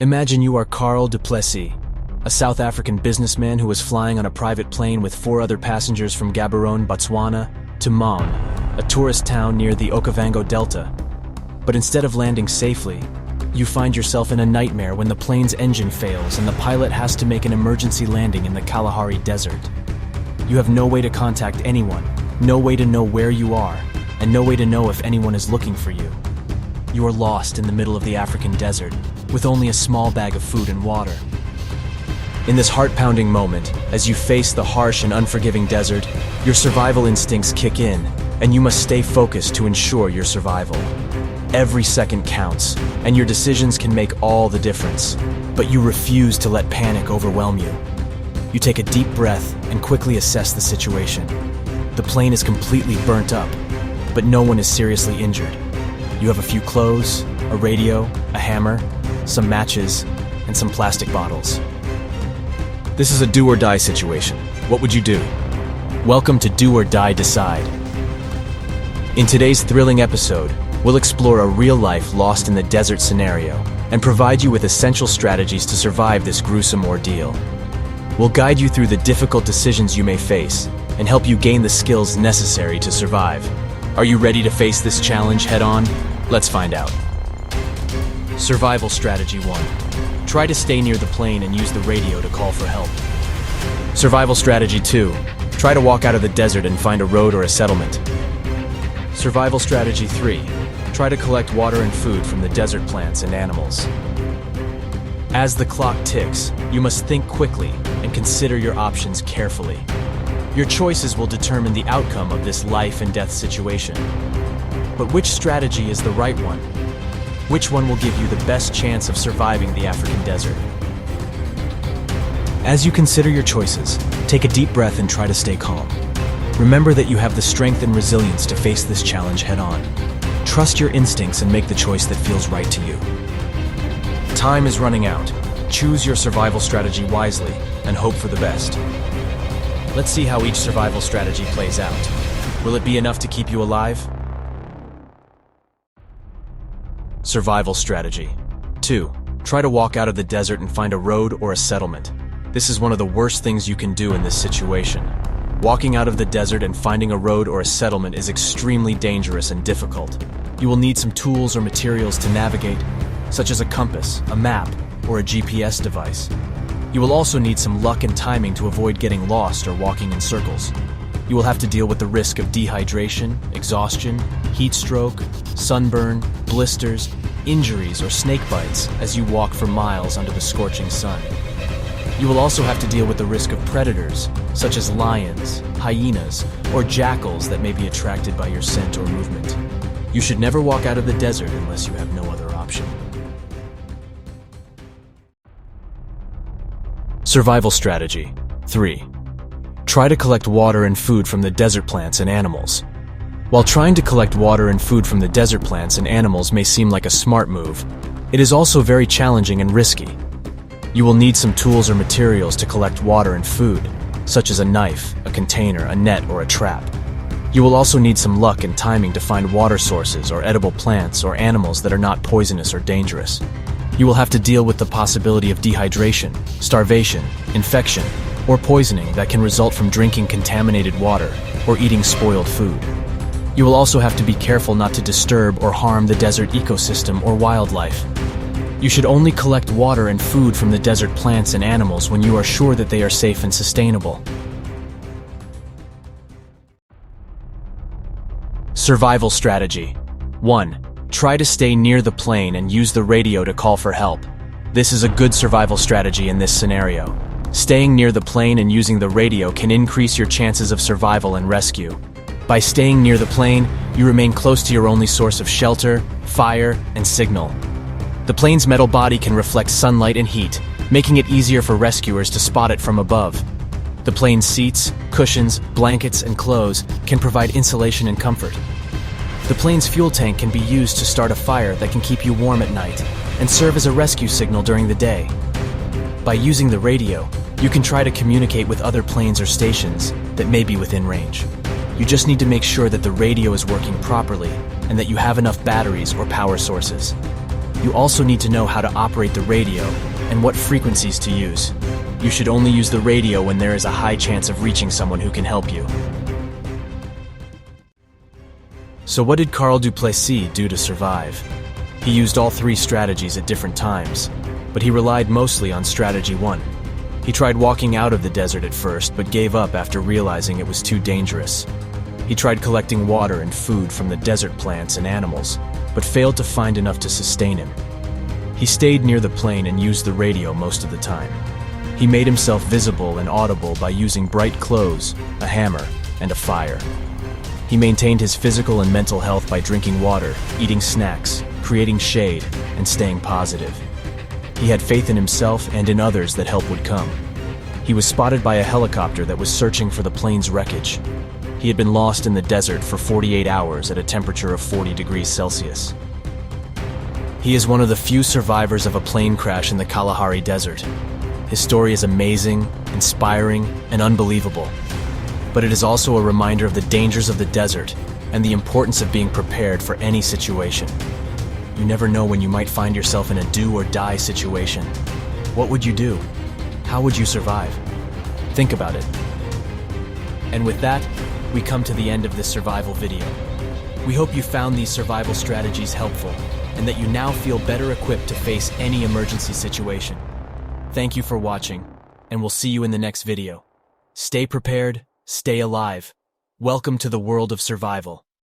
Imagine you are Carl Du Plessis, a South African businessman who was flying on a private plane with 4 other passengers from Gaborone, Botswana, to Maun, a tourist town near the Okavango Delta. But instead of landing safely, you find yourself in a nightmare when the plane's engine fails and the pilot has to make an emergency landing in the Kalahari Desert. You have no way to contact anyone, no way to know where you are, and no way to know if anyone is looking for you. You are lost in the middle of the African desert, with only a small bag of food and water. In this heart-pounding moment, as you face the harsh and unforgiving desert, your survival instincts kick in, and you must stay focused to ensure your survival. Every second counts, and your decisions can make all the difference, but you refuse to let panic overwhelm you. You take a deep breath and quickly assess the situation. The plane is completely burnt up, but no one is seriously injured. You have a few clothes, a radio, a hammer, some matches, and some plastic bottles. This is a do-or-die situation. What would you do? Welcome to Do or Die Decide. In today's thrilling episode, we'll explore a real-life lost in the desert scenario and provide you with essential strategies to survive this gruesome ordeal. We'll guide you through the difficult decisions you may face and help you gain the skills necessary to survive. Are you ready to face this challenge head-on? Let's find out. Survival Strategy 1. Try to stay near the plane and use the radio to call for help. Survival Strategy 2. Try to walk out of the desert and find a road or a settlement. Survival Strategy 3. Try to collect water and food from the desert plants and animals. As the clock ticks, you must think quickly and consider your options carefully. Your choices will determine the outcome of this life and death situation. But which strategy is the right one? Which one will give you the best chance of surviving the African desert? As you consider your choices, take a deep breath and try to stay calm. Remember that you have the strength and resilience to face this challenge head-on. Trust your instincts and make the choice that feels right to you. Time is running out. Choose your survival strategy wisely and hope for the best. Let's see how each survival strategy plays out. Will it be enough to keep you alive? Survival Strategy 2. Try to walk out of the desert and find a road or a settlement. This is one of the worst things you can do in this situation. Walking out of the desert and finding a road or a settlement is extremely dangerous and difficult. You will need some tools or materials to navigate, such as a compass, a map, or a GPS device. You will also need some luck and timing to avoid getting lost or walking in circles. You will have to deal with the risk of dehydration, exhaustion, heat stroke, sunburn, blisters, injuries, or snake bites as you walk for miles under the scorching sun. You will also have to deal with the risk of predators, such as lions, hyenas, or jackals that may be attracted by your scent or movement. You should never walk out of the desert unless you have no other option. Survival Strategy 3. Try to collect water and food from the desert plants and animals. While trying to collect water and food from the desert plants and animals may seem like a smart move, it is also very challenging and risky. You will need some tools or materials to collect water and food, such as a knife, a container, a net, or a trap. You will also need some luck and timing to find water sources or edible plants or animals that are not poisonous or dangerous. You will have to deal with the possibility of dehydration, starvation, infection, or poisoning that can result from drinking contaminated water or eating spoiled food. You will also have to be careful not to disturb or harm the desert ecosystem or wildlife. You should only collect water and food from the desert plants and animals when you are sure that they are safe and sustainable. Survival Strategy 1. Try to stay near the plane and use the radio to call for help. This is a good survival strategy in this scenario. Staying near the plane and using the radio can increase your chances of survival and rescue. By staying near the plane, you remain close to your only source of shelter, fire, and signal. The plane's metal body can reflect sunlight and heat, making it easier for rescuers to spot it from above. The plane's seats, cushions, blankets, and clothes can provide insulation and comfort. The plane's fuel tank can be used to start a fire that can keep you warm at night and serve as a rescue signal during the day. By using the radio, you can try to communicate with other planes or stations that may be within range. You just need to make sure that the radio is working properly and that you have enough batteries or power sources. You also need to know how to operate the radio and what frequencies to use. You should only use the radio when there is a high chance of reaching someone who can help you. So what did Carl Du Plessis do to survive? He used all three strategies at different times, but he relied mostly on strategy 1. He tried walking out of the desert at first, but gave up after realizing it was too dangerous. He tried collecting water and food from the desert plants and animals, but failed to find enough to sustain him. He stayed near the plane and used the radio most of the time. He made himself visible and audible by using bright clothes, a hammer, and a fire. He maintained his physical and mental health by drinking water, eating snacks, creating shade, and staying positive. He had faith in himself and in others that help would come. He was spotted by a helicopter that was searching for the plane's wreckage. He had been lost in the desert for 48 hours at a temperature of 40 degrees Celsius. He is one of the few survivors of a plane crash in the Kalahari Desert. His story is amazing, inspiring, and unbelievable. But it is also a reminder of the dangers of the desert and the importance of being prepared for any situation. You never know when you might find yourself in a do or die situation. What would you do? How would you survive? Think about it. And with that, we come to the end of this survival video. We hope you found these survival strategies helpful and that you now feel better equipped to face any emergency situation. Thank you for watching, and we'll see you in the next video. Stay prepared, stay alive. Welcome to the world of survival.